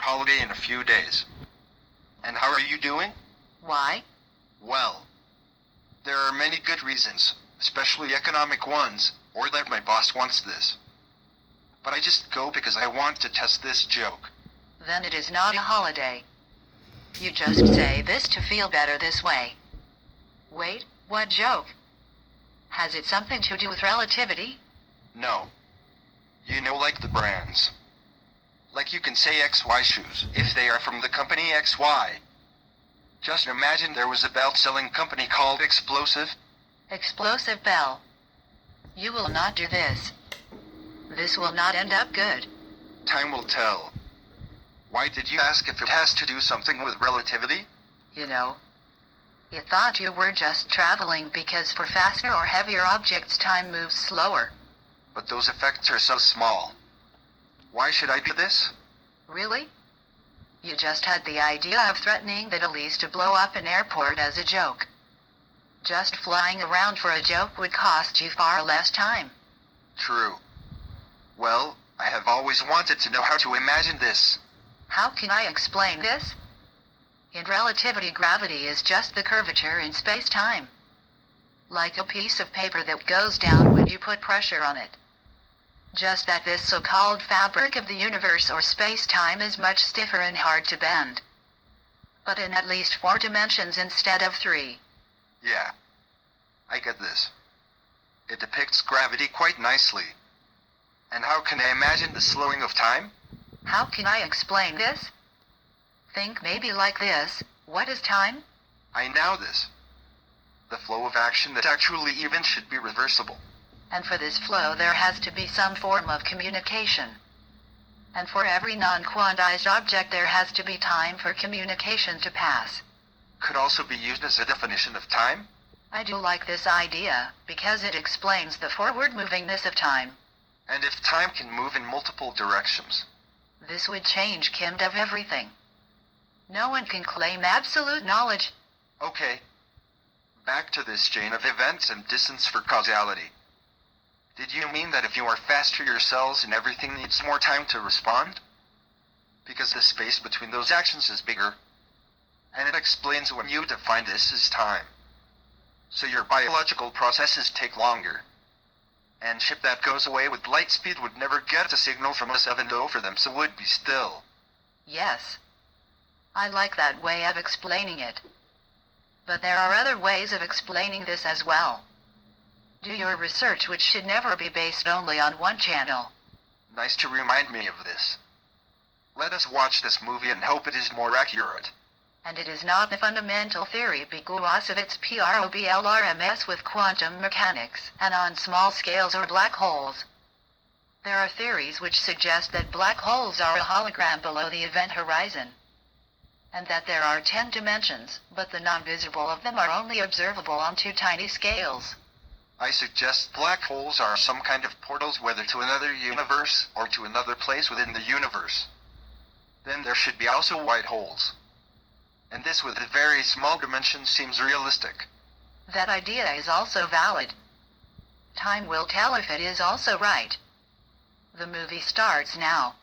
holiday in a few days. And how are you doing? Why? Well, there are many good reasons, especially economic ones, or that my boss wants this. But I just go because I want to test this joke. Then it is not a holiday. You just say this to feel better this way. Wait, what joke? Has it something to do with relativity? No. You know, like the brands. Like you can say XY shoes, if they are from the company XY. Just imagine there was a belt-selling company called Explosive. Explosive bell. You will not do this. This will not end up good. Time will tell. Why did you ask if it has to do something with relativity? You know. You thought you were just traveling because for faster or heavier objects time moves slower. But those effects are so small. Why should I do this? Really? You just had the idea of threatening the police to blow up an airport as a joke. Just flying around for a joke would cost you far less time. True. Well, I have always wanted to know how to imagine this. How can I explain this? In relativity, gravity is just the curvature in space-time. Like a piece of paper that goes down when you put pressure on it. Just that this so-called fabric of the universe or space-time is much stiffer and hard to bend. But in at least 4 dimensions instead of 3. Yeah. I get this. It depicts gravity quite nicely. And how can I imagine the slowing of time? How can I explain this? Think maybe like this. What is time? I know this. The flow of action that actually even should be reversible. And for this flow there has to be some form of communication. And for every non-quantized object there has to be time for communication to pass. Could also be used as a definition of time? I do like this idea, because it explains the forward movingness of time. And if time can move in multiple directions? This would change kind of everything. No one can claim absolute knowledge. Okay. Back to this chain of events and distance for causality. Did you mean that if you are faster your cells and everything needs more time to respond? Because the space between those actions is bigger. And it explains when you define this as time. So your biological processes take longer. And ship that goes away with light speed would never get a signal from us even though for them so would be still. Yes. I like that way of explaining it. But there are other ways of explaining this as well. Do your research, which should never be based only on one channel. Nice to remind me of this. Let us watch this movie and hope it is more accurate. And it is not a fundamental theory because of its problems with quantum mechanics and on small scales or black holes. There are theories which suggest that black holes are a hologram below the event horizon. And that there are 10 dimensions, but the non-visible of them are only observable on 2 tiny scales. I suggest black holes are some kind of portals, whether to another universe or to another place within the universe. Then there should be also white holes. And this with a very small dimension seems realistic. That idea is also valid. Time will tell if it is also right. The movie starts now.